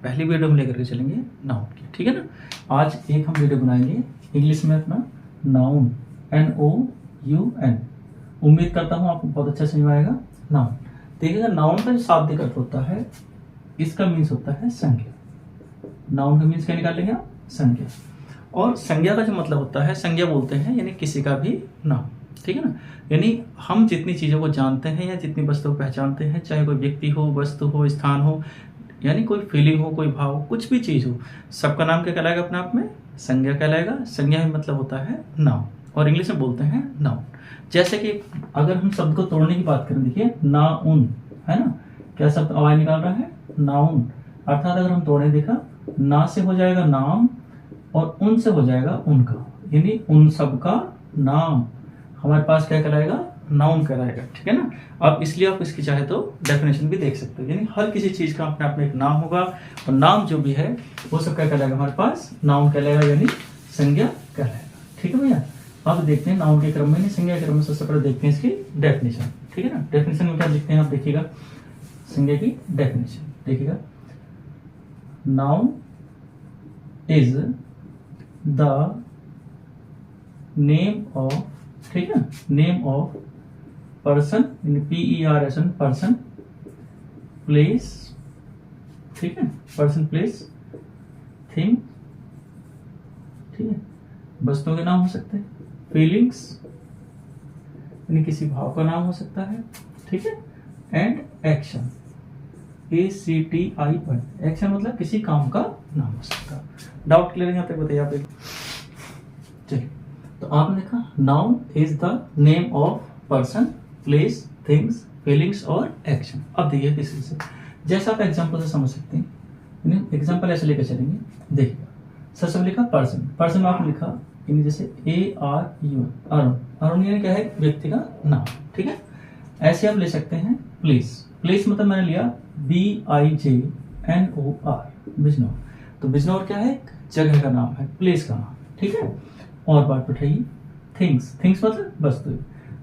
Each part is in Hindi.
पहली वीडियो हम लेकर के चलेंगे नाउन की, ठीक है ना। आज एक हम वीडियो बनाएंगे इंग्लिश में अपना नाउन, NOUN। उम्मीद करता हूँ आपको बहुत अच्छा समझ में आएगा। नाउन देखिएगा, नाउन का जो शाब्दिक अर्थ होता है, इसका मीन्स होता है संज्ञा। नाउन का मीन्स क्या निकालेंगे आप? संज्ञा। और संज्ञा का जो मतलब होता है, संज्ञा बोलते हैं यानी किसी का भी नाम, ठीक है ना। यानी हम जितनी चीज़ों को जानते हैं या जितनी वस्तुओं को पहचानते हैं, चाहे कोई व्यक्ति हो, वस्तु हो, स्थान हो, यानी कोई फीलिंग हो, कोई भाव, कुछ भी चीज़ हो, सबका नाम क्या कहलाएगा अपने आप में? संज्ञा कहलाएगा। संज्ञा में मतलब होता है नाम, और इंग्लिश में बोलते हैं नाउन। जैसे कि अगर हम शब्द को तोड़ने की बात करें, देखिए नाउन है ना, क्या शब्द आवाज निकाल रहा है? नाउन। अर्थात अगर हम तोड़ने देखा, ना से हो जाएगा नाम और उन से हो जाएगा उनका, यानी उन सब का नाम हमारे पास क्या कहलाएगा? नाउन कहलाएगा, ठीक है ना। अब इसलिए आप इसकी चाहे तो डेफिनेशन भी देख सकते हो, यानी हर किसी चीज का अपने आप में एक नाम होगा, और नाम जो भी है वो सब क्या कहलाएगा हमारे पास? नाउन कहलाएगा, यानी संज्ञा कहलाएगा, ठीक है भैया। अब देखते हैं नाउन के क्रम में, संज्ञा के क्रम में। सबसे पहले देखते हैं इसकी डेफिनेशन, ठीक है ना। डेफिनेशन में क्या लिखते हैं आप देखिएगा, संज्ञा की डेफिनेशन देखिएगा। Noun is the name of, ठीक है, name of person, PERSON, person, place, ठीक है, पर्सन, प्लेस, थिंग, ठीक है, वस्तुओं के नाम हो सकते हैं, फीलिंग्स यानी किसी भाव का नाम हो सकता है, ठीक है, एंड एक्शन, ACTION, एक्शन मतलब किसी काम का नाम हो सकता है। डाउट क्लियर है यहाँ तक? बताइए आप। चलिए, तो आपने देखा noun is the name of person, place, things, feelings और एक्शन। अब देखिए किसी से, जैसा आप एग्जांपल से समझ सकते हैं, एग्जांपल ऐसे लेकर चलेंगे। देखिए सबसे लिखा पर्सन, पर्सन में आपने लिखा जैसे ARUN, अरुण। अरुण यानी क्या है? व्यक्ति का नाम, ठीक है। ऐसे आप ले सकते हैं प्लेस, प्लेस मतलब मैंने लिया BIJNOR, बिजनौर। तो बिजनौर क्या है? जगह का नाम है, प्लेस का नाम, ठीक है। और बात उठाइए थिंग्स, थिंग्स मतलब वस्तु,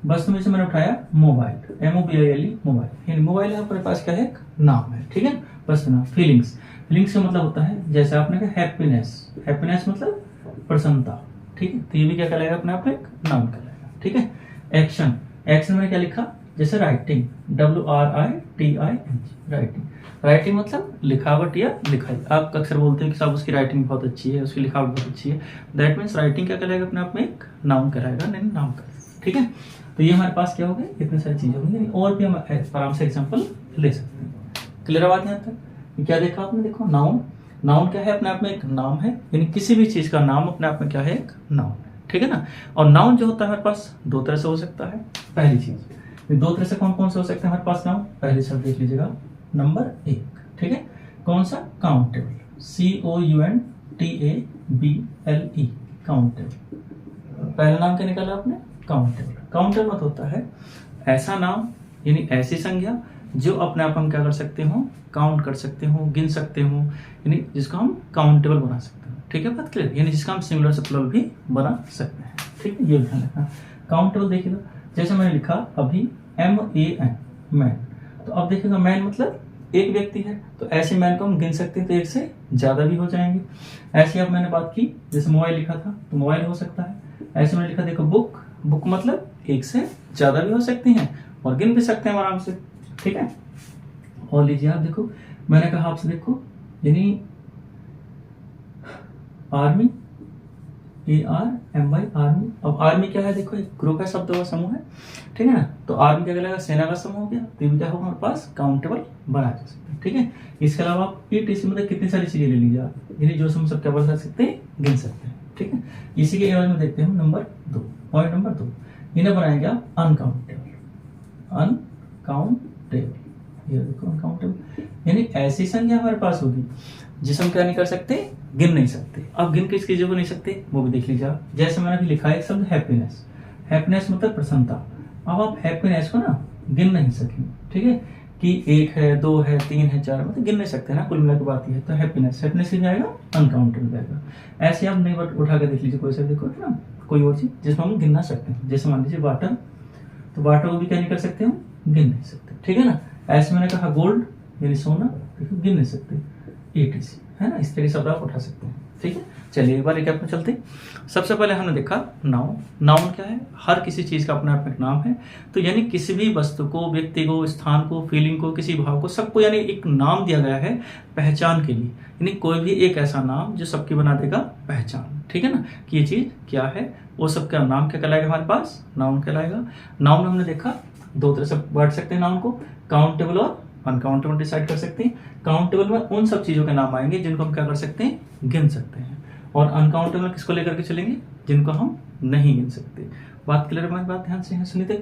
वस्तु में से मैंने उठाया मोबाइल, MOBILE, मोबाइल, यानी मोबाइल हमारे पास क्या है? एक नाम है, ठीक है, वस्तु नाम। फीलिंग्स, फीलिंग्स का मतलब होता है, जैसे आपने कहा हैप्पीनेस, हैप्पीनेस मतलब प्रसन्नता, ठीक है, तो ये भी क्या कहलाएगा अपने आप में? एक नाम कहलाएगा, ठीक है। एक्शन, एक्शन में क्या लिखा? जैसे राइटिंग, WRITING, राइटिंग, राइटिंग मतलब लिखावट या लिखाई। आप अक्सर बोलते हैं कि साहब उसकी राइटिंग बहुत अच्छी है, उसकी लिखावट बहुत अच्छी है, दैट मीन्स राइटिंग क्या कहलाएगा अपने आप में? एक नाउन कहलाएगा, नहीं नाम कहलाएगा, ठीक है। तो ये हमारे पास क्या हो गए? इतनी सारी चीजें होंगी, और भी हम आराम से एग्जाम्पल ले सकते हैं। क्लियर बात यहाँ तक? क्या देखा आपने? देखो नाउन, नाउन क्या है? अपने आप में एक नाम है, यानी किसी भी चीज का नाम अपने आप में क्या है? एक नाउन है, ठीक है ना। और नाउन जो होता है हमारे पास दो तरह से हो सकता है। पहली चीज, दो तरह से कौन कौन से हो सकते हैं हमारे पास नाउन? पहले शब्द देख लीजिएगा, नंबर 1, ठीक है, कौन सा? Countable, COUNTABLE, countable. पहला नाम क्या निकाला आपने? काउंटेबल। काउंटेबल मतलब होता है ऐसा नाम, यानी ऐसी संज्ञा जो अपने आप हम क्या कर सकते हो? काउंट कर सकते हो, गिन सकते हो, यानी जिसको हम काउंटेबल बना सकते हैं, ठीक है, बात क्लियर, यानी जिसका हम सिंगुलर से प्लुरल भी बना सकते हैं, ठीक है, ये ध्यान रखना। काउंटेबल देखिएगा, जैसे मैंने लिखा अभी MAN, मैन, तो अब देखिएगा मैन मतलब एक व्यक्ति है, तो ऐसे मैन को हम गिन सकते हैं, तो एक से ज्यादा भी हो जाएंगे। ऐसे अब मैंने बात की, जैसे मोबाइल लिखा था तो मोबाइल हो सकता है। ऐसे मैंने लिखा देखो बुक, बुक मतलब एक से ज्यादा भी हो सकती हैं और गिन भी सकते हैं आराम से, ठीक है। और लीजिए आप देखो, मैंने कहा आपसे देखो, यानी आर्मी, ARMY, आर्मी। अब आर्मी क्या है? देखो एक ग्रुप है, शब्दों का समूह है, ठीक है ना। तो आर्मी क्या कहलाएगा? सेना का समूह हो गया, तो ये क्या होगा हमारे पास? काउंटेबल बनाया जा सकता है, ठीक है। इसके अलावा आप PTC मतलब कितनी सारी चीजें ले लीजिए आप, यानी जो हम सब क्या बता सकते हैं? गिन सकते हैं, ठीक है। इसी के एवज में देखते हैं हम नंबर 2, पॉइंट नंबर 2, इन्हें बनाएंगे आप अनकाउंटेबल, अनकाउंटेबल, ये देखो अनकाउंटेबल, यानी ऐसी संख्या हमारे पास होगी जिसे हम क्या नहीं कर सकते? गिन नहीं सकते। अब गिन किस चीजों को नहीं सकते वो भी देख लीजिए आप। जैसे मैंने अभी लिखा है एक शब्द हैप्पीनेस, हैप्पीनेस मतलब प्रसन्नता। अब आप हैप्पीनेस को ना गिन नहीं सकेंगे, ठीक है, कि 1 है, 2 है, 3 है, 4 मतलब गिन नहीं सकते ना, कुल मिला के बात ये है। तो हैप्पीनेस, हैप्पीनेस किस जाएगा? अनकाउंटेबल जाएगा। ऐसे आप नहीं उठा के देख लीजिए कोई सा, देखो ना कोई और चीज जिसमें हम गिन ना सकते हैं, जैसे मान लीजिए वाटर, तो वाटर को भी क्या नहीं कर सकते हम? गिन नहीं सकते, ठीक है ना। ऐसे मैंने कहा गोल्ड यानी सोना, देखो गिन नहीं सकते। etc, है ना, इस तरह शब्द आप उठा सकते हैं। ठीक है, चलिए एक बार रिकैप में चलते हैं। सबसे पहले हमने देखा नाउन। नाउन क्या है? हर किसी चीज का अपना अपना नाम है। तो यानी किसी भी वस्तु को, व्यक्ति को, स्थान को, फीलिंग को, किसी भाव को, सबको यानी एक नाम दिया गया है पहचान के लिए। यानी कोई भी एक ऐसा नाम जो सबकी बना देगा पहचान। ठीक है ना, कि ये चीज क्या है, वो सबका नाम क्या कहलाएगा हमारे पास? नाउन कहलाएगा। नाउन हमने देखा दो तरह से बांट सकते हैं नाउन को, काउंटेबल और अनकाउंटेबल डिसाइड कर सकते हैं। काउंटेबल में उन सब चीजों के नाम आएंगे जिनको हम क्या कर सकते हैं? गिन सकते हैं। और अनकाउंटेबल किसको लेकर के चलेंगे? जिनको हम नहीं गिन सकते। बात क्लियर? हमारी बात ध्यान से सुनी थे,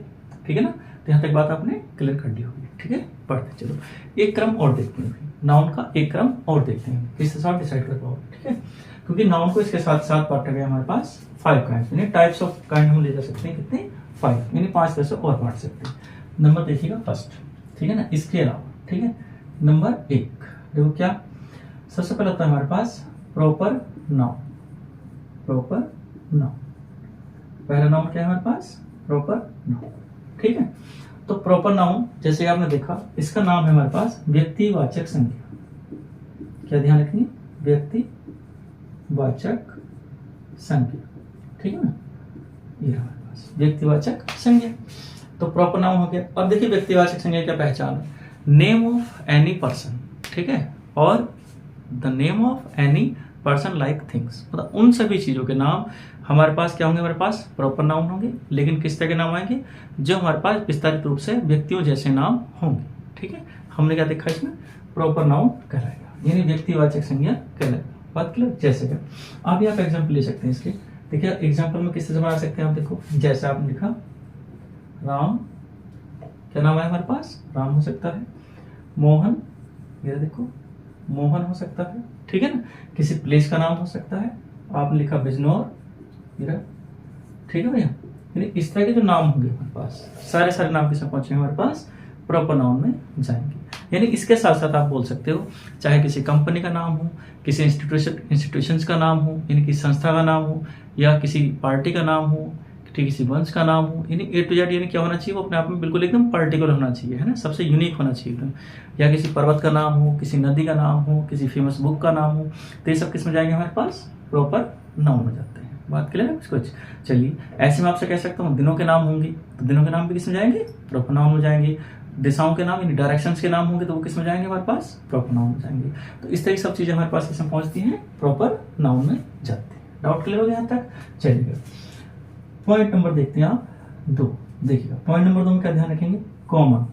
ठीक है ना? तो यहाँ तक बात आपने क्लियर कर ली होगी। ठीक है, पढ़ते चलो। एक क्रम और देखते हैं, नाउन का एक क्रम और देखते हैं, इसके साथ डिसाइड कर पाओगे। ठीक है, क्योंकि नाउन को इसके साथ साथ बांटा गया हमारे पास 5 काइंड, यानी टाइप्स ऑफ काइंड हम ले जा सकते हैं। कितने? 5, यानी 5 तरह से और बांट सकते हैं। नंबर देखिएगा फर्स्ट, ठीक है ना, इसके अलावा। ठीक है, नंबर 1 देखो क्या, सबसे पहले होता है हमारे पास प्रॉपर नाउन। प्रॉपर नाउन, पहला नाउन क्या है हमारे पास? Proper noun. ठीक है, तो प्रॉपर नाउन जैसे आपने देखा, इसका नाम है हमारे पास व्यक्तिवाचक संज्ञा। क्या ध्यान रखिए? व्यक्तिवाचक संज्ञा। ठीक है ना, ये हमारे पास व्यक्तिवाचक संज्ञा। तो प्रॉपर नाउन हो गया। अब देखिए व्यक्तिवाचक संज्ञा क्या पहचान है? Name of any person. ठीक है, और the name of any person like things, मतलब उन सभी चीजों के नाम हमारे पास क्या होंगे? हमारे पास प्रॉपर नाउन होंगे। लेकिन किस तरह के नाम आएंगे? जो हमारे पास विस्तारित रूप से व्यक्तियों जैसे नाम होंगे। ठीक है, हमने क्या देखा इसमें? प्रॉपर नाउन कहलाएगा, यानी व्यक्तिवाचक संज्ञा कहलाएगा। बात क्लियर? जैसे क्या, आप यहाँ पे एग्जाम्पल ले सकते हैं इसके। देखिए एग्जाम्पल में किस तरह से बना सकते हैं आप, देखो जैसे आपने लिखा राम, क्या नाम है हमारे पास? राम हो सकता है। मोहन, ये देखो मोहन हो सकता है। ठीक है ना, किसी प्लेस का नाम हो सकता है। आपने लिखा बिजनौर, ठीक है भैया। यानी इस तरह के जो नाम होंगे हमारे पास, सारे नाम किसमें पहुंचे हमारे पास? प्रॉपर नाउन में जाएंगे। यानी इसके साथ साथ आप बोल सकते हो, चाहे किसी कंपनी का नाम हो, किसी इंस्टीट्यूशंस का नाम हो, यानी किसी संस्था का नाम हो, या किसी पार्टी का नाम हो, ठीक, किसी वंश का नाम हो, यानी A to Z, यानी क्या होना चाहिए? वो अपने आप में बिल्कुल एकदम पर्टिकुलर होना चाहिए, है ना, सबसे यूनिक होना चाहिए एकदम। या किसी पर्वत का नाम हो, किसी नदी का नाम हो, किसी फेमस बुक का नाम हो, तो ये सब किस में जाएंगे हमारे पास? प्रॉपर नाउन में जाते हैं। बात क्लियर है कुछ? चलिए ऐसे मैं आपसे कह सकता हूँ दिनों के नाम होंगे, तो दिनों के नाम भी किस में जाएंगे? प्रॉपर नाउन में जाएंगे। दिशाओं के नाम यानी डायरेक्शंस के नाम होंगे, तो वो किस में जाएंगे हमारे पास? प्रॉपर नाउन में जाएंगे। तो इस तरह की सब चीजें हमारे पास किस में पहुंचती हैं? प्रॉपर नाउन में जाती है। डाउट क्लियर हो गया यहाँ तक? चलिए पॉइंट नंबर देखते हैं आप 2। देखिएगा पॉइंट नंबर 2 में क्या ध्यान रखेंगे? Common,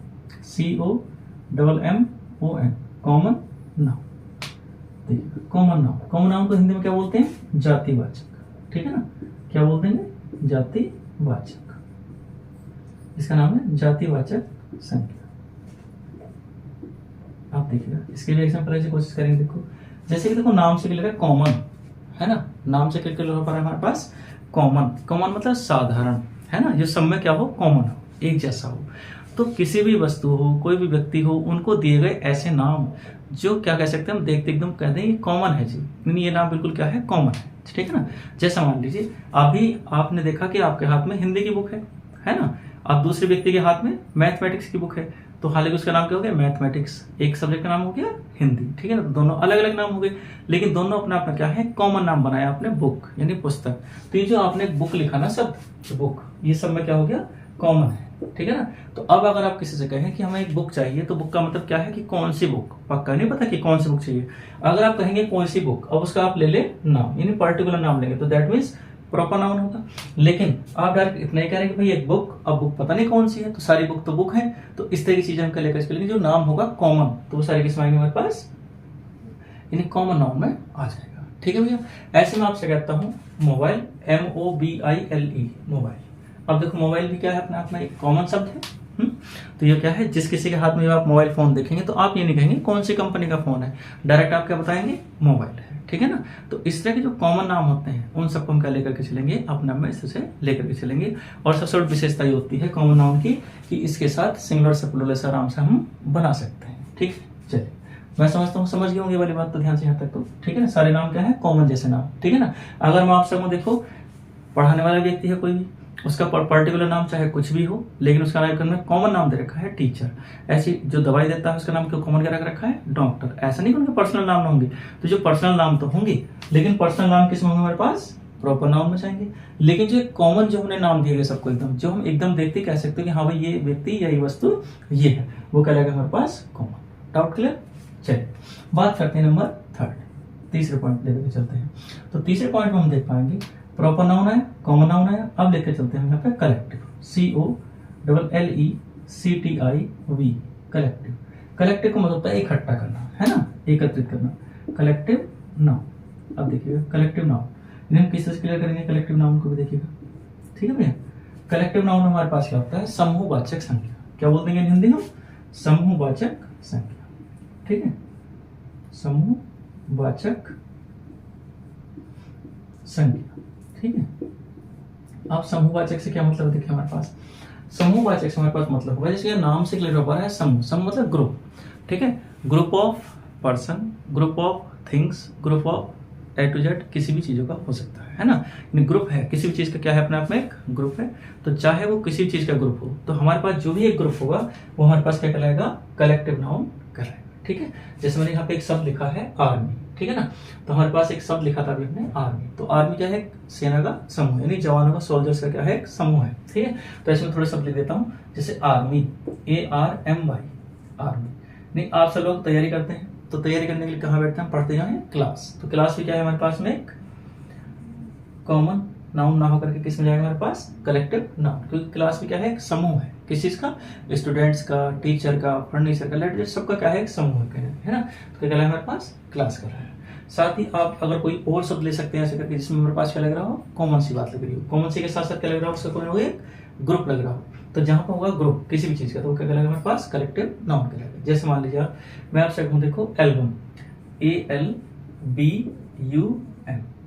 COMMON, common noun. देखिए कॉमन नाउन, कॉमन नाउन को हिंदी में क्या बोलते हैं? जातिवाचक। ठीक है ना, क्या बोलते हैं? जातिवाचक। इसका नाम है जातिवाचक संज्ञा। आप देखिएगा इसके लिए एग्जांपल ऐसे कोशिश करेंगे। देखो जैसे कि देखो नाम से क्या कॉमन, है ना, नाम से क्या हो पा रहा है हमारे पास? कॉमन। कॉमन मतलब साधारण, है ना, जो सब में क्या हो? कॉमन हो, एक जैसा हो। तो किसी भी वस्तु हो, कोई भी व्यक्ति हो, उनको दिए गए ऐसे नाम जो क्या कह सकते हैं हम? देखते एकदम कह दें ये कॉमन है जी, यानी ये नाम बिल्कुल क्या है? कॉमन है। ठीक है ना, जैसा मान लीजिए अभी आपने देखा कि आपके हाथ में हिंदी की बुक है ना, अब दूसरे व्यक्ति के हाथ में मैथमेटिक्स की बुक है, तो हालांकि उसका नाम क्या हो गया? मैथमेटिक्स। एक सब्जेक्ट का नाम हो गया हिंदी। ठीक है ना, तो दोनों अलग अलग नाम हो गए, लेकिन दोनों अपना अपना क्या है? कॉमन नाम बनाया आपने, बुक यानी पुस्तक। तो ये जो आपने बुक लिखा ना शब्द, बुक, ये सब में क्या हो गया? कॉमन है। ठीक है ना, तो अब अगर आप किसी से कहें कि हमें एक बुक चाहिए, तो बुक का मतलब क्या है? कि कौन सी बुक, पक्का नहीं पता कि कौन सी बुक चाहिए। अगर आप कहेंगे कौन सी बुक, अब उसका आप ले ले नाम, यानी पर्टिकुलर नाम लेंगे, तो दैट मीन्स प्रॉपर नाउन होगा। लेकिन आप डायरेक्ट इतना ही कह रहे हैं कि भाई एक बुक, अब बुक पता नहीं कौन सी है, तो सारी बुक तो बुक है। तो इस तरह की चीजें हम लेकर चलेंगे, जो नाम होगा कॉमन, तो वो सारी किस आएंगे हमारे पास? यानी कॉमन नाउन में आ जाएगा। ठीक है भैया, ऐसे मैं आपसे कहता हूँ मोबाइल, MOBILE, मोबाइल। अब देखो मोबाइल भी क्या है? अपने आप में एक कॉमन शब्द है। तो ये क्या है? जिस किसी के हाथ में आप मोबाइल फोन देखेंगे, तो आप ये नहीं कहेंगे कौन सी कंपनी का फोन है, डायरेक्ट आप क्या बताएंगे? मोबाइल है। ठीक है ना, तो इस तरह के जो कॉमन नाम होते हैं उन सबको हम क्या लेकर के चलेंगे? अपने में इससे लेकर के चलेंगे। और सबसे बड़ी विशेषता ये होती है कॉमन नाउन की कि इसके साथ सिंगुलर से प्लूरल से आराम से हम बना सकते हैं। ठीक, चलिए मैं समझता हूँ समझ गए होंगे वाली बात, तो ध्यान से यहाँ तक तो ठीक है ना। सारे नाम क्या है? कॉमन जैसे नाम। ठीक है ना, अगर मैं आप सब देखो पढ़ाने वाला व्यक्ति है कोई भी, उसका पर्टिकुलर नाम चाहे कुछ भी हो, लेकिन उसका नाम में कॉमन नाम दे रखा है टीचर। ऐसी जो दवाई देता है उसका नाम क्यों कॉमन क्या रखा है, डॉक्टर। ऐसा नहीं कि उनके पर्सनल नाम ना होंगे, तो जो पर्सनल नाम तो होंगे, लेकिन पर्सनल नाम किस में होंगे हमारे पास, प्रॉपर नाउन में जाएंगे। लेकिन जो कॉमन जो हमने नाम दिए गए सबको एकदम, जो हम एकदम देखते कह सकते हो कि हाँ भाई ये व्यक्ति या ये वस्तु ये है, वो कहलाएगा हमारे पास कॉमन। Doubt clear? चलिए बात करते हैं नंबर 3, तीसरे पॉइंट लेकर चलते हैं। तो तीसरे पॉइंट में हम देख पाएंगे प्रॉपर नाउन है, कॉमन नाउन है। अब लेकर चलते हैं यहाँ पे कलेक्टिव, COLLECTIV, कलेक्टिव। कलेक्टिव का मतलब होता है इकट्ठा करना, है ना, एकत्रित करना, कलेक्टिव नाउन। अब देखिएगा कलेक्टिव नाउन इन्हें हम किससे क्लियर करेंगे, कलेक्टिव नाउन को भी देखिएगा, ठीक है भैया। कलेक्टिव नाउन हमारे पास क्या होता है, समूहवाचक संख्या। क्या बोल देंगे हिंदी में, समूहवाचक संख्या, ठीक है, समूहवाचक संख्या, ठीक है। अब समूहवाचक से क्या मतलब देखिए हमारे पास, समूहवाचक से हमारे पास मतलब होगा, जैसे नाम से क्लियर हो पा रहा है समूह, समूह मतलब ग्रुप, ठीक है, group of person, group of things, group of A to Z, किसी भी चीजों का हो सकता है ना। ग्रुप है किसी भी चीज का, क्या है अपने आप में एक ग्रुप है, तो चाहे वो किसी चीज का ग्रुप हो, तो हमारे पास जो भी एक ग्रुप होगा वो हमारे पास क्या कहलाएगा, कलेक्टिव नाउन कहलाएगा, ठीक है। जैसे मैंने यहाँ पे एक शब्द लिखा है आर्मी, ठीक है ना, तो हमारे पास एक शब्द लिखा था अभी हमने आर्मी, तो आर्मी क्या है, सेना का समूह, यानी जवानों का, सोल्जर्स का क्या है, एक समूह है, ठीक है। तो ऐसे में थोड़े शब्द लिख देता हूँ, जैसे आर्मी, ARMY, आर्मी। नहीं आप सब लोग तैयारी करते हैं, तो तैयारी करने के लिए कहाँ बैठते हैं, पढ़ते जाएं क्लास। तो क्लास भी क्या है हमारे पास में, एक कॉमन नाउन ना होकर के किस में जाएगा हमारे पास, कलेक्टिव नाउन, क्योंकि क्लास भी क्या है, एक समूह है, किस चीज का, स्टूडेंट्स का, टीचर का, फर्नीचर का, लेट सबका क्या है, एक समूह है ना। तो क्या है हमारे पास, क्लास का है। साथ ही आप अगर कोई और शब्द ले सकते हैं ऐसे करके जिसमें हमारे पास क्या लग रहा हो, कॉमन सी बात लग रही हो, कॉमन सी के साथ साथ क्या लग रहा हो, उसका कोई एक ग्रुप लग रहा हो, तो जहां पर होगा ग्रुप किसी भी चीज का, तो क्या कहलाएगा हमारे पास, कलेक्टिव नाउन कहलाएगा। जैसे मान लीजिए मैं आपसे कहूं, देखो एल्बम, ALBUM,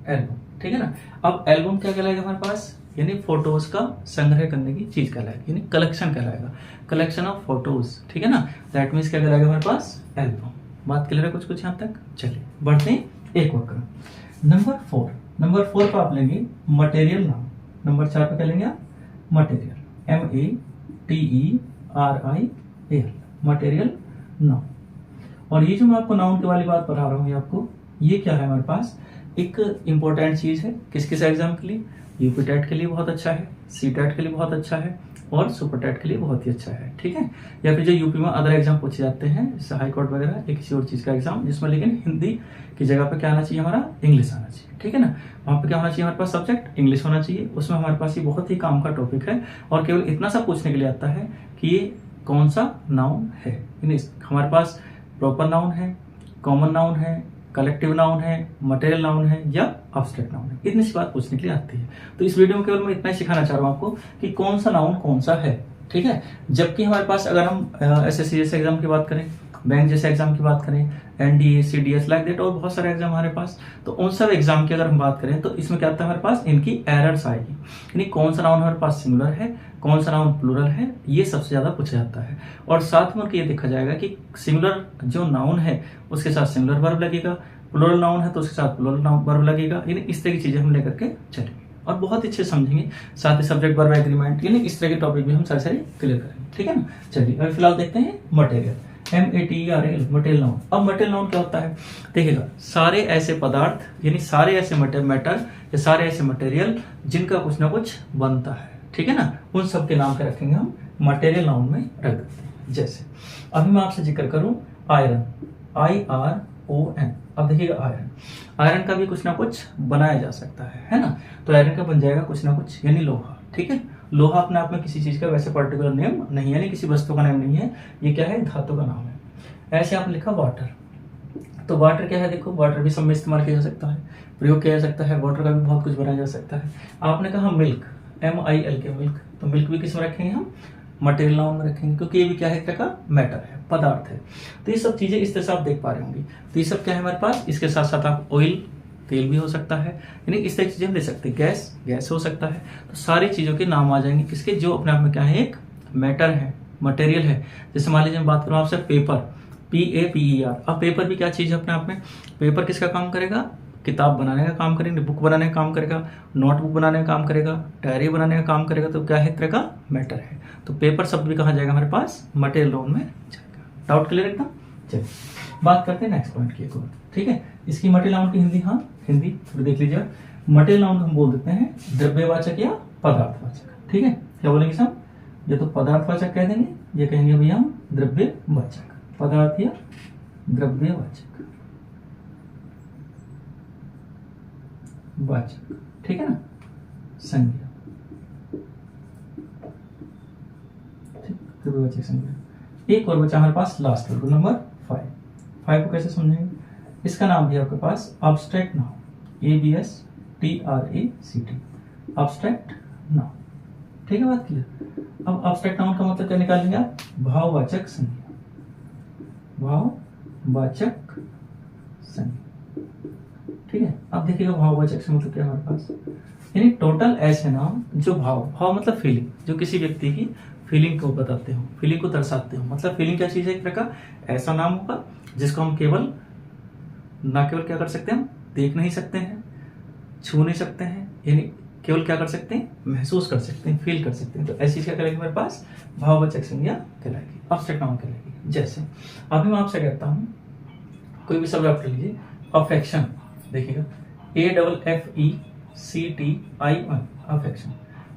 एल्बम, ठीक है ना। अब एल्बम क्या कहलाएगा हमारे पास, यानी फोटोज का संग्रह करने की चीज कहलाएगी, यानी कलेक्शन कहलाएगा, कलेक्शन ऑफ फोटोज, ठीक है ना। दैट मीन्स क्या कहलाएगा हमारे पास, एल्बम। बात क्लियर है कुछ कुछ यहाँ तक? चलिए बढ़ते हैं एक और क्रम, नंबर 4। नंबर 4 पर आप लेंगे मटेरियल नाउन, नंबर 4 पे क्या लेंगे आप, मटेरियल, MATERIAL, मटेरियल नाउन। और ये जो मैं आपको नाउन के वाली बात पढ़ा रहा हूँ आपको, ये क्या है हमारे पास, एक इंपॉर्टेंट चीज है, किस किस एग्जाम के लिए, यूपी टेट के लिए बहुत अच्छा है, सी टेट के लिए बहुत अच्छा है, और सुपर टेट के लिए बहुत ही अच्छा है, ठीक है। या फिर जो यूपी में अदर एग्जाम पूछे जाते हैं जैसे हाई कोर्ट वगैरह या किसी और चीज का एग्जाम, जिसमें लेकिन हिंदी की जगह पे क्या आना चाहिए हमारा, इंग्लिश आना चाहिए, ठीक है ना। वहाँ पे क्या होना चाहिए हमारे पास, सब्जेक्ट इंग्लिश होना चाहिए, उसमें हमारे पास ये बहुत ही काम का टॉपिक है, और केवल इतना सा पूछने के लिए आता है कि ये कौन सा नाउन है, हमारे पास प्रॉपर नाउन है, कॉमन नाउन है, कलेक्टिव नाउन है, मटेरियल नाउन है या एब्स्ट्रैक्ट नाउन है, इतनी सी बात पूछने के लिए आती है। तो इस वीडियो में केवल मैं इतना ही सिखाना चाह रहा हूँ आपको कि कौन सा नाउन कौन सा है, ठीक है। जबकि हमारे पास अगर हम SSC जैसे एग्जाम की बात करें, बैंक जैसे एग्जाम की बात करें, NDA, CDS लाइक दैट, और बहुत सारे एग्जाम हमारे पास, तो उन सब एग्जाम की अगर हम बात करें तो इसमें क्या आता है हमारे पास, इनकी एरर्स आएगी, यानी कौन सा नाउन हमारे पास सिंगुलर है, कौन सा नाउन प्लूरल है, ये सबसे ज्यादा पूछा जाता है। और साथ में ये देखा जाएगा कि सिंगुलर जो नाउन है उसके साथ सिंगुलर वर्ब लगेगा, प्लूरल नाउन है तो उसके साथ प्लूरल वर्ब लगेगा, यानी इस तरह की चीजें हम लेकर के चलेंगे और बहुत अच्छे समझेंगे। साथ ही सब्जेक्ट वर्ब एग्रीमेंट, यानी इस तरह के टॉपिक भी हम सारे सारे क्लियर करेंगे, ठीक है ना। चलिए अभी फिलहाल देखते हैं मटेरियल, MATERIAL, मटेरियल नाउन। अब मटेरियल नाउन क्या होता है, देखिएगा सारे ऐसे पदार्थ, यानी सारे ऐसे मैटर या सारे ऐसे मटेरियल जिनका कुछ ना कुछ बनता है, ठीक है ना, उन सब के नाम के रखेंगे हम मटेरियल नाउन में रख देते हैं। जैसे अभी मैं आपसे जिक्र करूं आयरन, IRON। अब देखिएगा आयरन का भी कुछ ना कुछ बनाया जा सकता है ना, तो आयरन का बन जाएगा कुछ ना कुछ, यानी लोहा, ठीक है। लोहा अपने आप में किसी चीज का वैसे पर्टिकुलर नेम नहीं है, यानी किसी वस्तु का नाम नहीं है, ये क्या है, धातु का नाम है। ऐसे आपने लिखा वाटर, तो वाटर क्या है, देखो वाटर भी सब में इस्तेमाल किया जा सकता है, प्रयोग किया जा सकता है, वाटर का भी बहुत कुछ बनाया जा सकता है। आपने कहा मिल्क, MILK, मिल्क, तो मिल्क भी किस में रखेंगे हम, मटेरियल नाउन में रखेंगे, क्योंकि ये भी क्या है, एक तरह का मैटर है, पदार्थ है। तो ये सब चीजें इस तरह से आप देख पा रहे होंगे। तो ये सब क्या है हमारे पास, इसके साथ साथ आप ऑयल, तेल भी हो सकता है, यानी इस तरह की चीजें हम ले सकते हैं, गैस हो सकता है। तो सारी चीजों के नाम आ जाएंगे किसके, जो अपने आप में क्या है, एक मैटर है, मटेरियल है। जैसे मान लीजिए मैं बात करूं आपसे पेपर, PAPER। अब पेपर भी क्या चीज है अपने आप में, पेपर किसका काम करेगा, किताब बनाने का काम करेंगे, बुक बनाने का काम करेगा, नोटबुक बनाने का काम करेगा, डायरी बनाने का काम करेगा, तो क्या है, एक तरह का मैटर है। तो पेपर शब्द भी कहाँ जाएगा हमारे पास, मटेरियल नाउन में जाएगा। डाउट क्लियर एकदम। चलिए बात करते हैं नेक्स्ट पॉइंट की एक और, ठीक है। इसकी मटेरियल नाउन की हिंदी, हाँ हिंदी थोड़ी देख लीजिए। मटेरियल नाउन हम बोल देते हैं द्रव्यवाचक या पदार्थवाचक, ठीक है। क्या बोलेंगे सब, ये तो पदार्थवाचक कह देंगे, ये कहेंगे भैया हम द्रव्यवाचक, पदार्थ या द्रव्यवाचक वाचक, ठीक है ना, संज्ञा, द्रव्यवाचक संज्ञा। एक और बचा हमारे पास लास्ट रूल नंबर 5 को कैसे समझेंगे। इसका नाम भी आपके पास abstract noun, ABSTRACT, abstract noun, ठीक है, बात क्लियर। अब एब्स्ट्रैक्ट नाउन का मतलब क्या निकालेंगे आप, भाववाचक संज्ञा, भाववाचक संज्ञा, ठीक है। अब देखिएगा भाववाचक से मतलब क्या हमारे पास, यानी टोटल ऐसे नाम जो भाव मतलब फीलिंग, जो किसी व्यक्ति की फीलिंग को बताते हो, फीलिंग को दर्शाते हो। मतलब फीलिंग क्या चीज है, एक प्रकार ऐसा नाम होगा जिसको हम केवल ना केवल क्या कर सकते हैं, हम देख नहीं सकते हैं, छू नहीं सकते हैं, यानी केवल क्या कर सकते हैं, महसूस कर सकते हैं, फील कर सकते हैं। तो ऐसी क्या करेगी हमारे पास, भाववाचक संज्ञा कहलाएगी, एब्स्ट्रैक्ट नाउन कहलाएगी। जैसे अभी मैं आपसे कहता हूं, कोई भी शब्द आप लीजिए, अफेक्शन, देखिएगा AFFECTION, अफेक्शन।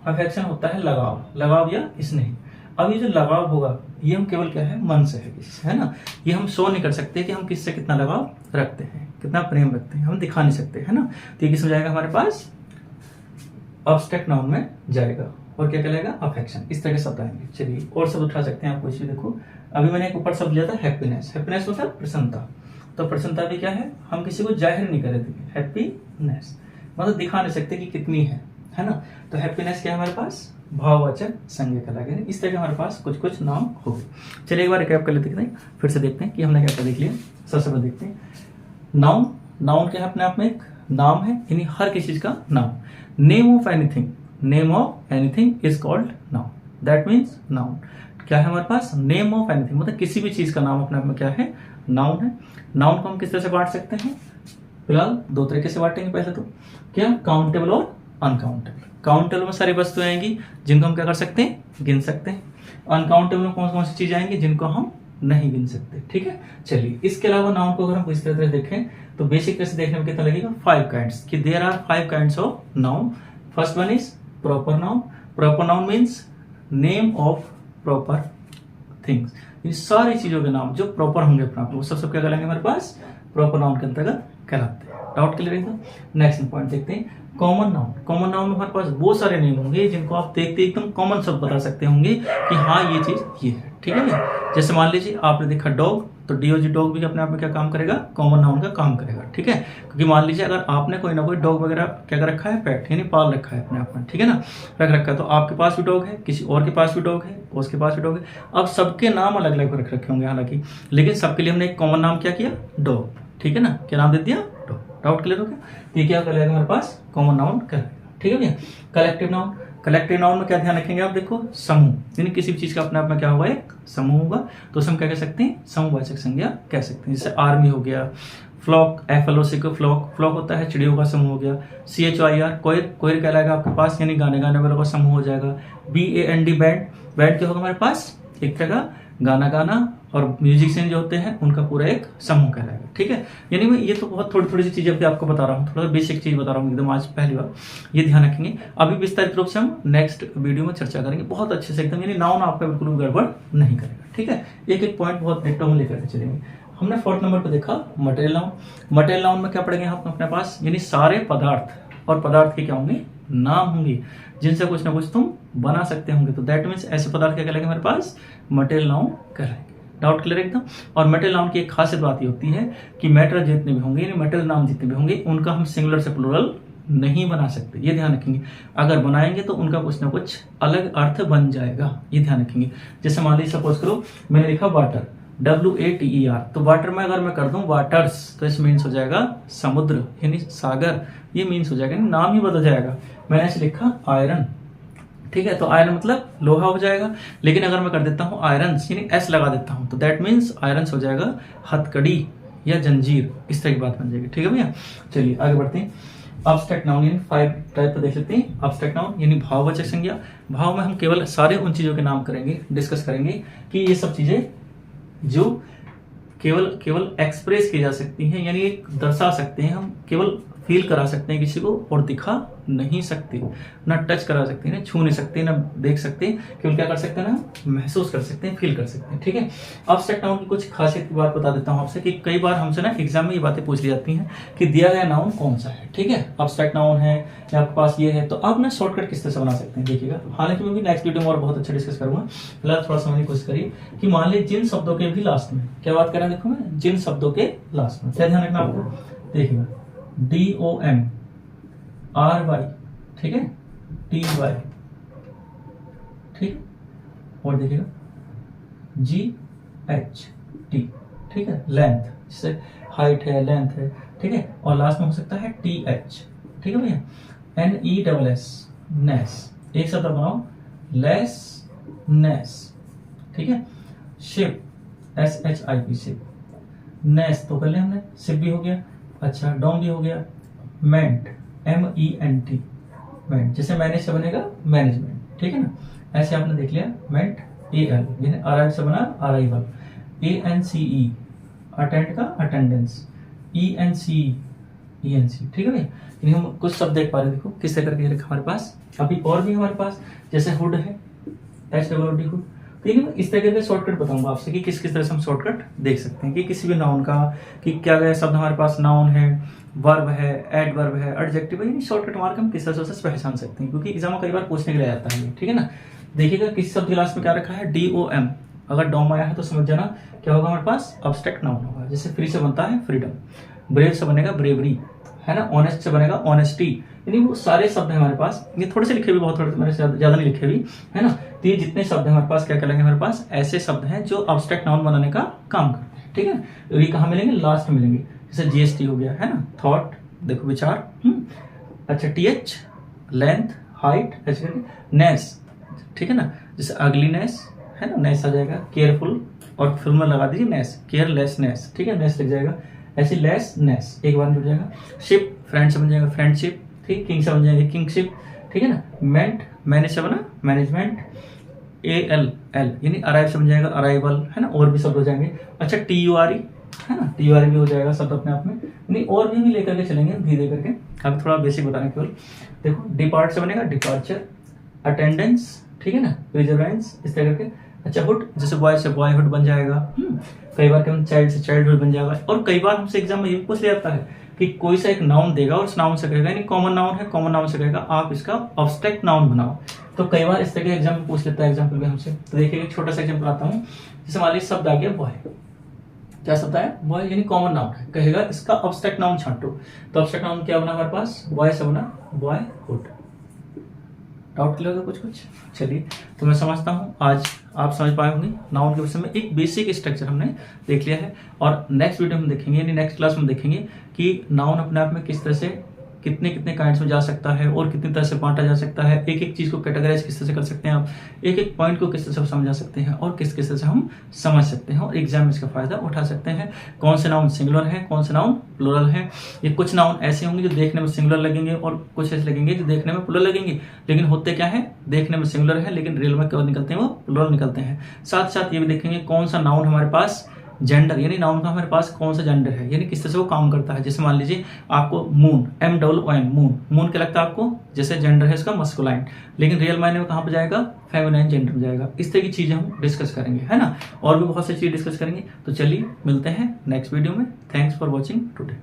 अफेक्शन होता है लगाव या स्नेह। अब ये जो लगाव होगा, ये हम केवल क्या है, मन से है, किससे है ना, ये हम शो नहीं कर सकते कि हम किससे कितना लगाव रखते हैं, कितना प्रेम रखते हैं, हम दिखा नहीं सकते, है ना। तो ये किस में जाएगा हमारे पास, एब्स्ट्रैक्ट नाउन में जाएगा। और क्या कहलाएगा, अफेक्शन। इस तरह के शब्द आएंगे। चलिए और शब्द उठा सकते हैं आप, कुछ भी देखो। अभी मैंने एक ऊपर शब्द लिया था हैप्पीनेस, हैप्पीनेस मतलब प्रसन्नता। तो प्रसन्नता भी क्या है, हम किसी को जाहिर नहीं कर रहे थे, हैप्पीनेस मतलब दिखा नहीं सकते कि कितनी है ना। तो हैप्पीनेस क्या है हमारे पास, भाववाचक संज्ञा कहलाएगा। इस तरह के हमारे पास कुछ नाम हो गए। चलिए एक बार रिकैप कर लेते हैं, फिर से देखते हैं कि हमने क्या क्या देख लिया। सबसे पहले देखते हैं नाउन। नाउन क्या है, अपने आप में एक नाम है, यानी हर किसी चीज का नाम। Name of anything, name of anything is called noun, that means noun. क्या है हमारे पास, नेम ऑफ एनीथिंग मतलब किसी भी चीज का नाम अपने आप में क्या है, नाउन है। नाउन को हम किस तरह से बांट सकते हैं, फिलहाल दो तरीके से बांटेंगे। पहले तो क्या, काउंटेबल और अनकाउंटेबल। काउंटेबल में सारी वस्तुएं आएंगी जिनको हम क्या कर सकते हैं, गिन सकते हैं। अनकाउंटेबल में कौन कौन सी चीजें आएंगी जिनको हम नहीं गिन सकते, ठीक है। चलिए इसके अलावा नाउन को अगर हम इस तरह देखें तो बेसिक तरह से देखने में कितना लगेगा, 5 काइंड्स, कि there are 5 kinds of noun. First one is proper noun. Proper noun means name of proper things, इन सारी चीजों के नाम जो प्रॉपर होंगे वो सब क्या कहलाएंगे हमारे पास, प्रॉपर नाउन के अंतर्गत कहलाते हैं। डाउट क्लियर है। नेक्स्ट पॉइंट देखते हैं, कॉमन नाउन। कॉमन नाउन में हमारे पास बहुत सारे नेम होंगे जिनको आप देखते एकदम कॉमन शब्द बता सकते होंगे कि हाँ ये चीज ये है, ठीक है ना। जैसे मान लीजिए आपने देखा डॉग, तो डीओजी डॉग भी अपने आप में क्या काम करेगा, कॉमन नाउन का काम करेगा, ठीक है। क्योंकि मान लीजिए अगर आपने कोई ना कोई डॉग वगैरह क्या कर रखा है, पेट यानी पाल रखा है अपने आप में, ठीक है ना, रख रखा है, तो आपके पास भी डॉग है, किसी और के पास भी डॉग है, उसके पास भी डॉग है। अब सबके नाम अलग अलग रख रखे होंगे हालांकि, लेकिन सबके लिए हमने एक कॉमन नाम क्या किया, डॉग, ठीक है ना। क्या नाम दे दिया, डॉग। डाउट क्लियर हो गया। तो ये क्या कहलाएगा हमारे पास, कॉमन नाउन कहलाएगा, ठीक है भैया। Collective noun. कलेक्टिव नाउन में क्या ध्यान रखेंगे आप, देखो समूह, यानी किसी भी चीज का अपने आप में क्या होगा, एक समूह होगा, तो हम क्या कह सकते हैं, समूहवाचक संज्ञा कह सकते हैं। जैसे आर्मी हो गया, फ्लॉक, FLOC को फ्लॉक, फ्लॉक होता है चिड़ियों का समूह हो गया। CHOIR कोयर, कोयर कहलाएगा आपके पास, यानी गाने गाने वालों का समूह हो जाएगा। BAND बैंड, बैंड क्या होगा हमारे पास, एक तरह का गाना गाना और म्यूजिशियन जो होते हैं उनका पूरा एक समूह कहलाएगा, ठीक है। यानी मैं ये तो बहुत थोड़ी थोड़ी सी चीजें अभी आपको बता रहा हूँ, थोड़ा बेसिक चीज बता रहा हूँ एकदम आज पहली बार, ये ध्यान रखेंगे। अभी विस्तारित रूप से हम नेक्स्ट वीडियो में चर्चा करेंगे बहुत अच्छे से एकदम, यानी नाउन आपका बिल्कुल भी गड़बड़ नहीं करेगा, ठीक है। एक एक पॉइंट बहुत डिटेल में लेकर के चलेंगे। हमने 4th नंबर पर देखा मटेरियल नाउन। मटेरियल नाउन में क्या पढ़ेंगे हम अपने पास, यानी सारे पदार्थ, और पदार्थ के क्या होंगे, नाम होंगे जिनसे कुछ ना कुछ तुम बना सकते होंगे। तो दैट मीन्स ऐसे पदार्थ क्या कहलाएंगे हमारे पास, मटेरियल नाउन कहलाएंगे। डाउट क्लियर एकदम। और मटेरियल नाउन की एक खासियत बात ये होती है कि मैटर जितने भी होंगे, यानी मटेरियल नाउन जितने भी होंगे, उनका हम सिंगुलर से प्लूरल नहीं बना सकते, ये ध्यान रखेंगे। अगर बनाएंगे तो उनका कुछ ना कुछ अलग अर्थ बन जाएगा, ये ध्यान रखेंगे। जैसे मान लीजिए सपोज करो मैंने लिखा वाटर, WATER, तो वाटर में अगर मैं कर दूं वाटर्स, तो इस मीन्स हो जाएगा समुद्र यानी सागर, ये मीन्स हो जाएगा, नाम ही बदल जाएगा। मैंने ऐसे लिखा आयरन, ठीक है, तो आयरन मतलब लोहा हो जाएगा। लेकिन अगर मैं कर देता हूं आयरन्स, यानी S लगा देता हूं, तो दैट मीन्स आयरन्स हो जाएगा हथकड़ी, या जंजीर, इस तरह की बात बन जाएगी। ठीक है भैया, चलिए आगे बढ़ते हैं। एब्स्ट्रैक्ट नाउन यानी 5 टाइप को देख लेते हैं। एब्स्ट्रैक्ट नाउन यानी भाववाचक संज्ञा। भाव में हम केवल सारे उन चीजों के नाम करेंगे, डिस्कस करेंगे कि ये सब चीजें जो केवल एक्सप्रेस की जा सकती हैं, यानी एक दर्शा सकते हैं, हम केवल फील करा सकते हैं किसी को और दिखा नहीं सकते, ना टच करा सकते हैं, ना छू नहीं सकते, ना देख सकते, केवल क्या कर सकते हैं, ना महसूस कर सकते हैं, फील कर सकते हैं। ठीक है, एब्स्ट्रैक्ट नाउन की कुछ खासियत की बात बता देता हूं आपसे कि कई बार हमसे ना एग्जाम में ये बातें पूछ ली जाती हैं कि दिया गया नाउन कौन सा है। ठीक है, एब्स्ट्रैक्ट नाउन है या आपके पास ये है, तो आप ना शॉर्टकट किस तरह से बना सकते हैं देखिएगा। हालांकि मैं भी नेक्स्ट वीडियो में और बहुत अच्छा डिस्कस करूंगा, फिलहाल थोड़ा समझने की कोशिश करिए कि मान लीजिए जिन शब्दों के भी लास्ट में, क्या बात कर रहे हैं देखो मैं, जिन शब्दों के लास्ट में क्या ध्यान रखना आपको, देखिएगा DOMRY, ठीक है, TY, ठीक, और देखिएगा GHT, ठीक है, लेंथ, जैसे हाइट है, लेंथ है, ठीक है, और लास्ट में हो सकता है TH, ठीक है भैया, NESS, नेस, एक शब्द बनाओ, लेस नेस, ठीक है, शिप, SHIP, शिप, नेस तो कर लिया हमने, शिप भी हो गया, अच्छा, डॉम भी हो गया, मेंट, MENT, मेंट, जैसे मैनेज से बनेगा मैनेजमेंट, ठीक है ना, ऐसे आपने देख लिया, मेंट, AL, यानी अराइव से बना अराइवल, ANCE, अटेंड का अटेंडेंस, ENC, ठीक है भाई। यानी हम कुछ शब्द देख पा रहे हैं, देखो किस तरह करके रखा हमारे पास, अभी और भी हमारे पास, जैसे हुड है, HWD, हुड। तो इस तरह के शॉर्टकट बताऊंगा आपसे कि किस किस तरह से हम शॉर्टकट देख सकते हैं कि किसी भी नाउन का, कि क्या गया शब्द हमारे पास नाउन है, वर्ब है, एडवर्ब है, एडजेक्टिव है, यानी शॉर्टकट मार्क हम किस तरह से पहचान सकते हैं, क्योंकि एग्जाम में कई बार पूछने के लिए आता है, ठीक है ना। देखिएगा किस शब्द के लास्ट में क्या रखा है, DOM, अगर डॉम आया है तो समझ जाना क्या होगा हमारे पास, एब्स्ट्रैक्ट नाउन होगा। जैसे फ्री से बनता है फ्रीडम, ब्रेव से बनेगा ब्रेवरी, है ना, ऑनेस्ट से बनेगा ऑनेस्टी, यानी वो सारे शब्द हैं हमारे पास। ये थोड़े से लिखे भी, बहुत थोड़े, मेरे ज्यादा नहीं लिखे भी, है ना। तो ये जितने शब्द हैं हमारे पास क्या कहलाएंगे, हमारे पास ऐसे शब्द हैं जो एब्स्ट्रैक्ट नाउन बनाने का काम करते हैं, ठीक है। ये कहाँ मिलेंगे, लास्ट में मिलेंगे, जैसे GST हो गया, है ना, थॉट, देखो विचार, अच्छा, TH, लेंथ, हाइट, नेस, ठीक है ना, जैसे अगलीनेस, है ना, नेस आ जाएगा, केयरफुल, और फिल्म में लगा दीजिए नेस, केयरलेसनेस, ठीक है, नेस लग जाएगा, ऐसे लेस नेस एक बार जुड़ जाएगा, शिप, फ्रेंड से बन जाएगा फ्रेंडशिप, ठीक, किंग से बन जाएगा किंगशिप, ठीक है ना, मेंट, मैनेज से बना मैनेजमेंट, ALL यानी अराइव से बन जाएगा अराइवल, है ना, और भी शब्द हो जाएंगे। अच्छा, TURE, है ना, TURE भी हो जाएगा शब्द अपने आप में, यानी और भी लेकर के चलेंगे धीरे करके, अभी थोड़ा बेसिक बताने केवल। देखो, डिपार्ट से बनेगा डिपार्चर, अटेंडेंस, ठीक है ना, प्रिजर्वेंस, इस तरह करके। अच्छा, हुड, जैसे बॉय से बॉयहुड बन जाएगा, कई बार हम चाइल्ड से चाइल्डहुड बन जाएगा। और कई बार हमसे एग्जाम में ये भी पूछ लिया जाता है कि कोई सा एक नाउन देगा और उस नाउन से कहेगा, यानी कॉमन नाउन है, कॉमन नाउन से कहेगा आप इसका एब्स्ट्रैक्ट नाउन बनाओ। तो कई बार इस तरह के एग्जाम में पूछ लेता है एग्जाम्पल में हमसे। तो देखिए एक छोटा सा एग्जाम्पल आता हूँ, जैसे मान लीजिए शब्द आ गया बॉय, क्या शब्द है, बॉय, यानी कॉमन नाउन है, कहेगा इसका एब्स्ट्रैक्ट नाउन छांटो। तो एब्स्ट्रैक्ट नाउन क्या बना हमारे पास, बॉय से बना बॉयहुड। डाउट क्लियर होगा कुछ? चलिए, तो मैं समझता हूँ आज आप समझ पाए होंगे नाउन के विषय में एक बेसिक स्ट्रक्चर हमने देख लिया है। और नेक्स्ट वीडियो में देखेंगे, यानी नेक्स्ट क्लास में देखेंगे कि नाउन अपने आप में किस तरह से कितने कितने काइंड्स में जा सकता है और कितनी तरह से बांटा जा सकता है, एक एक चीज को कैटेगराइज किस तरह से कर सकते हैं आप, एक एक पॉइंट को किस तरह से समझा सकते हैं और किस किस तरह से हम समझ सकते हैं और एग्जाम में इसका फायदा उठा सकते हैं। कौन से नाउन सिंगुलर है, कौन से नाउन प्लूरल है। ये कुछ नाउन ऐसे होंगे जो देखने में सिंगुलर लगेंगे और कुछ ऐसे लगेंगे जो देखने में प्लूरल लगेंगे, लेकिन होते क्या है, देखने में सिंगुलर है लेकिन रियल में क्या निकलते हैं, वो प्लूरल निकलते हैं। साथ साथ ये भी देखेंगे कौन सा नाउन हमारे पास जेंडर, यानी नाउन का हमारे पास कौन सा जेंडर है, यानी किस तरह से वो काम करता है। जैसे मान लीजिए आपको मून, MOON, मून, मून क्या लगता है आपको, जैसे जेंडर है इसका मस्कुलाइन, लेकिन रियल मायने में कहाँ पे जाएगा, फेमिनाइन जेंडर में जाएगा। इस तरह की चीजें हम डिस्कस करेंगे, है ना, और भी बहुत सी चीजें डिस्कस करेंगे। तो चलिए मिलते हैं नेक्स्ट वीडियो में। Thanks for watching today.